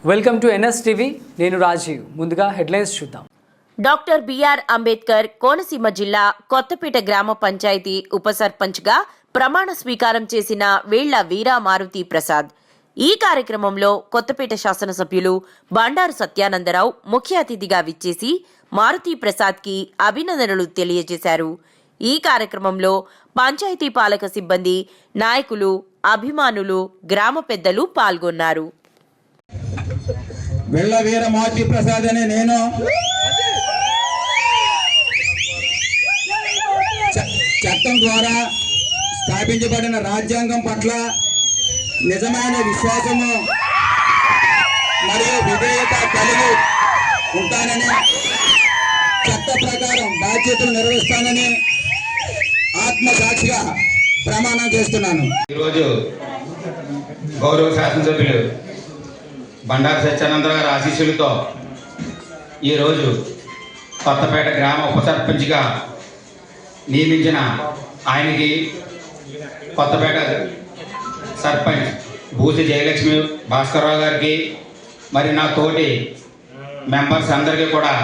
Welcome to NSTV. నేను రాజీవ్. ముందుగా headlines చూద్దాం. డాక్టర్ బిఆర్ అంబేద్కర్ కోనసీమ జిల్లా కొత్తపేట గ్రామ పంచాయతీ ఉప సర్పంచ్గా ప్రమాణ స్వీకారం చేసిన వేళ్ల వీరా మారుతి ప్రసాద్. ఈ కార్యక్రమంలో కొత్తపేట శాసనసభ్యులు బండారు సత్యానందరావు ముఖ్య అతిథిగా విచ్చేసి మారుతి ప్రసాద్కి అభినందనలు తెలియజేశారు. ఈ కార్యక్రమంలో పంచాయతీ పాలక సిబ్బంది, నాయకులు, అభిమానులు, గ్రామ పెద్దలు పాల్గొన్నారు. వేళ్ల వీర మారుతి ప్రసాద్ అనే నేను చట్టం ద్వారా స్థాపించబడిన రాజ్యాంగం పట్ల నిజమైన విశ్వాసము మరియు విధేయత కలిగి ఉంటానని, చట్ట ప్రకారం బాధ్యతలు నిర్వహిస్తానని ఆత్మసాక్షిగా ప్రమాణం చేస్తున్నాను. ఈరోజు గౌరవ శాసనసభ్యులు బండారు సత్యానందరావు గారి ఆశీస్సులతో ఈరోజు కొత్తపేట గ్రామ ఉప సర్పంచ్గా నియమించిన ఆయనకి కొత్తపేట సర్పంచ్ బూసి జయలక్ష్మి భాస్కర్రావు గారికి, మరి నా తోటి మెంబర్స్ అందరికీ కూడా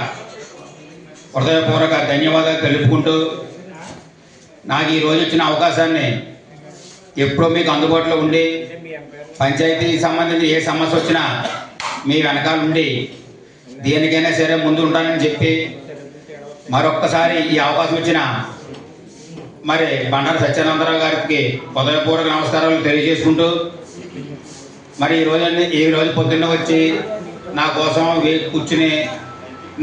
హృదయపూర్వక ధన్యవాదాలు తెలుపుకుంటూ, నాకు ఈరోజు వచ్చిన అవకాశాన్ని ఎప్పుడూ మీకు అందుబాటులో ఉండి పంచాయతీకి సంబంధించి ఏ సమస్య వచ్చినా మీ వెనకాల ఉండి దేనికైనా సరే ముందు ఉంటానని చెప్పి మరొక్కసారి ఈ అవకాశం ఇచ్చిన మరి బండారు సత్యానందరావు గారికి హృదయపూర్వక నమస్కారాలు తెలియజేసుకుంటూ, మరి ఈరోజు పొద్దున్న వచ్చి నా కోసం కూర్చుని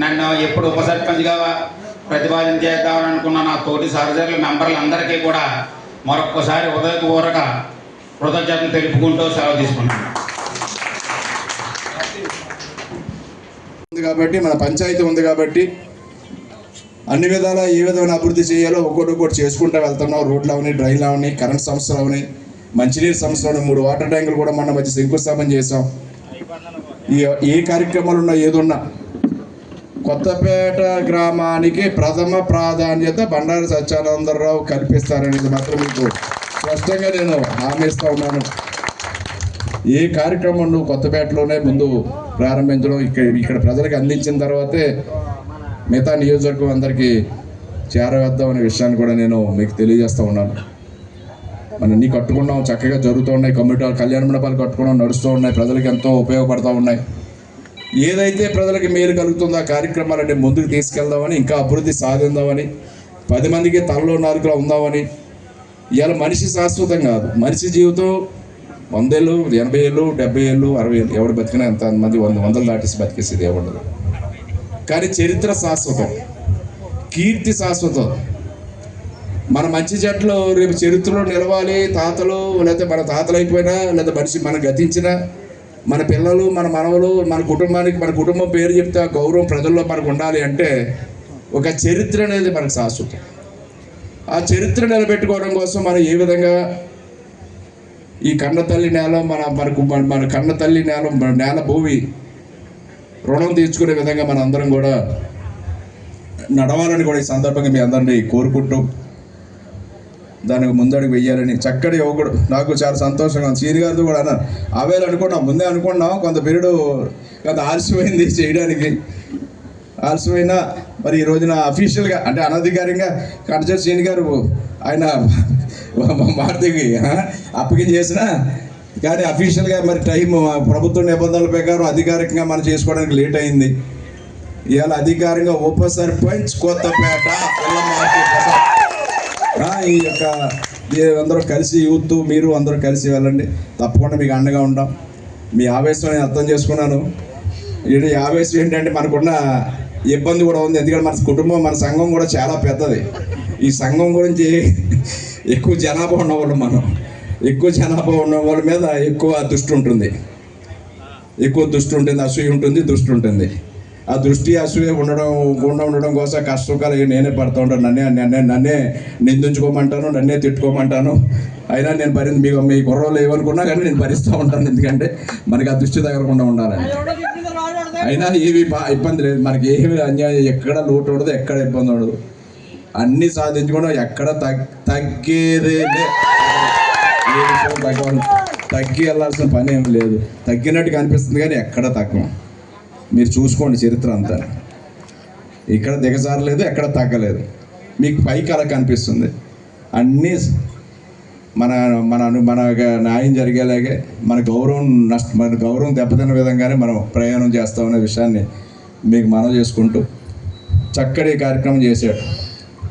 నన్ను ఎప్పుడు ఉప సర్పంచ్గా ప్రతిపాదన చేద్దామని అనుకున్న నా తోటి సహచరుల మెంబర్లందరికీ కూడా మరొక్కసారి హృదయపూర్వక కృతజ్ఞతలు తెలుపుకుంటూ సెలవు తీసుకుంటున్నాను. కాబట్టి మన పంచాయతీ ఉంది కాబట్టి అన్ని విధాల ఏ విధమైన అభివృద్ధి చేయాలో ఒక్కొక్కటి చేసుకుంటూ వెళ్తున్నాం. రోడ్లు అవని, డ్రైన్లు అవని, కరెంట్ సమస్యలు అవని, మంచినీరు సమస్యలు అవని, 3 వాటర్ ట్యాంకులు కూడా మన మధ్య శంకుస్థాపన చేసాం. ఏ కార్యక్రమాలు ఉన్నా ఏదున్నా కొత్తపేట గ్రామానికి ప్రథమ ప్రాధాన్యత బండారు సత్యానందరావు కల్పిస్తారనేది మాత్రం మీకు స్పష్టంగా నేను హామీ ఇస్తూ ఉన్నాను. ఏ కార్యక్రమం నువ్వు కొత్తపేటలోనే ముందు ప్రారంభించడం, ఇక్కడ ప్రజలకు అందించిన తర్వాతే మిగతా నియోజకవర్గం అందరికీ చేరవేద్దామనే విషయాన్ని కూడా నేను మీకు తెలియజేస్తూ ఉన్నాను. మనం అన్నీ కట్టుకున్నాం, చక్కగా జరుగుతూ ఉన్నాయి. కమ్యూనిటీ కళ్యాణ మండపాలు కట్టుకున్నాం, నడుస్తూ ఉన్నాయి, ప్రజలకు ఎంతో ఉపయోగపడుతూ ఉన్నాయి. ఏదైతే ప్రజలకు మేలు కలుగుతుందో ఆ కార్యక్రమాలన్నీ ముందుకు తీసుకెళ్దామని, ఇంకా అభివృద్ధి సాధిందామని, 10 మందికి తలలో నాలుగులో ఉందామని. ఇవాళ మనిషి శాశ్వతం కాదు. మనిషి జీవితం 100 ఏళ్ళు, 80 ఏళ్ళు, 70 ఏళ్ళు, 60 ఏళ్ళు, ఎవరు బతికినా ఎంతమంది 100 దాటేసి బతికేసేది ఏముండదు. కానీ చరిత్ర శాశ్వతం, కీర్తి శాశ్వతం. మన మంచి చెట్లు రేపు చరిత్రలో నిలవాలి. తాతలు లేకపోతే మన తాతలు అయిపోయినా, లేదా మనిషి మనం గతించినా, మన పిల్లలు, మన మనవలు, మన కుటుంబానికి, మన కుటుంబం పేరు చెప్తే ఆ గౌరవం ప్రజల్లో మనకు ఉండాలి అంటే ఒక చరిత్ర అనేది మనకు శాశ్వతం. ఆ చరిత్ర నిలబెట్టుకోవడం కోసం మనం ఏ విధంగా ఈ కన్నతల్లి నేల మన కన్నతల్లి నేల భూమి రుణం తీర్చుకునే విధంగా మన అందరం కూడా నడవాలని కూడా ఈ సందర్భంగా మీ అందరినీ కోరుకుంటూ దానికి ముందడుగు వెయ్యాలని చక్కటి యువకుడు. నాకు చాలా సంతోషంగా ఉంది. సీని గారితో కూడా అన్నారు, అవేలు అనుకున్నాం, ముందే అనుకున్నాం, కొంత పీరియడ్ కొంత ఆలస్యమైంది చేయడానికి. ఆలస్యమైనా మరి ఈ రోజున అఫీషియల్గా అంటే అనధికారికంగా కనచర్ సీని గారు ఆయన మారుతికి అప్పగించేసిన, కానీ అఫీషియల్గా మరి టైం ప్రభుత్వ నిబంధనల ప్రకారం అధికారికంగా మనం చేసుకోవడానికి లేట్ అయింది. ఇవాళ అధికారికంగా ఉప సర్పంచ్ కొత్తపేట ఈ యొక్క అందరూ కలిసి యూత్ మీరు అందరూ కలిసి వెళ్ళండి. తప్పకుండా మీకు అండగా ఉంటాం. మీ ఆవేశం నేను అర్థం చేసుకున్నాను. ఈ ఆవేశం ఏంటంటే మనకున్న ఇబ్బంది కూడా ఉంది. ఎందుకంటే మన కుటుంబం, మన సంఘం కూడా చాలా పెద్దది. ఈ సంఘం గురించి ఎక్కువ జనాభా ఉన్నవాళ్ళు, ఎక్కువ జనాభా ఉన్న వాళ్ళ మీద ఎక్కువ దృష్టి ఉంటుంది, అసూయ ఉంటుంది, దృష్టి ఉంటుంది. ఆ దృష్టి అసూయ ఉండడం కోసం కష్టకాలు నేనే పడుతూ ఉంటాను. నన్నే నిందించుకోమంటాను, నన్నే తిట్టుకోమంటాను. అయినా నేను మీ కుర్రోళ్ళు ఏమనుకున్నా కానీ నేను భరిస్తూ ఉంటాను. ఎందుకంటే మనకి ఆ దృష్టి తగలకుండా ఉండాలని. అయినా ఏవి ఇబ్బంది లేదు, మనకి ఏమి అన్యాయం, ఎక్కడ లోటు ఉండదు, ఎక్కడ ఇబ్బంది ఉండదు. అన్నీ సాధించుకోవడం, ఎక్కడ తగ్గేదే భగవాన్ తగ్గి వెళ్ళాల్సిన పని ఏం లేదు. తగ్గినట్టుగా అనిపిస్తుంది కానీ ఎక్కడ తగ్గం. మీరు చూసుకోండి చరిత్ర అంతా. ఇక్కడ దిగజారలేదు, ఎక్కడ తగ్గలేదు. మీకు పైకి అలా కనిపిస్తుంది. అన్నీ మన మన మన న్యాయం జరిగేలాగే మన గౌరవం దెబ్బతిన్న విధంగానే మనం ప్రయాణం చేస్తామనే విషయాన్ని మీకు మనవి చేసుకుంటూ చక్కటి కార్యక్రమం చేశాడు.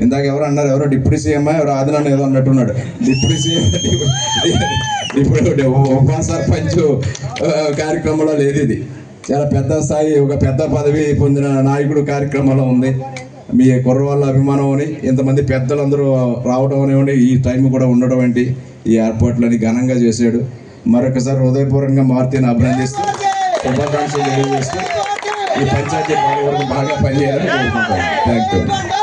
ఇందాక ఎవరు అన్నారు, ఎవరో డిప్యూటీ సీఎం ఎవరో ఆదినాన్ని ఏదో అన్నట్టున్నాడు. డిప్యూటీ సీఎం ఇప్పుడు ఉప సర్పంచ్ కార్యక్రమంలో లేదు. ఇది చాలా పెద్ద స్థాయి, ఒక పెద్ద పదవి పొందిన నాయకుడు కార్యక్రమంలో ఉంది. మీ కుర్రవాళ్ళ అభిమానం అని ఇంతమంది పెద్దలందరూ రావడం అనేవి, ఈ టైం కూడా ఉండడం ఏంటి, ఈ ఏర్పాట్లని ఘనంగా చేశాడు. మరొకసారి హృదయపూర్వకంగా మారుతిని అభినందిస్తూ శుభాకాంక్షలు తెలియజేస్తూ ఈ పంచాయతీ బాగా పనిచేయాలని కోరుకుంటాను. Thank you.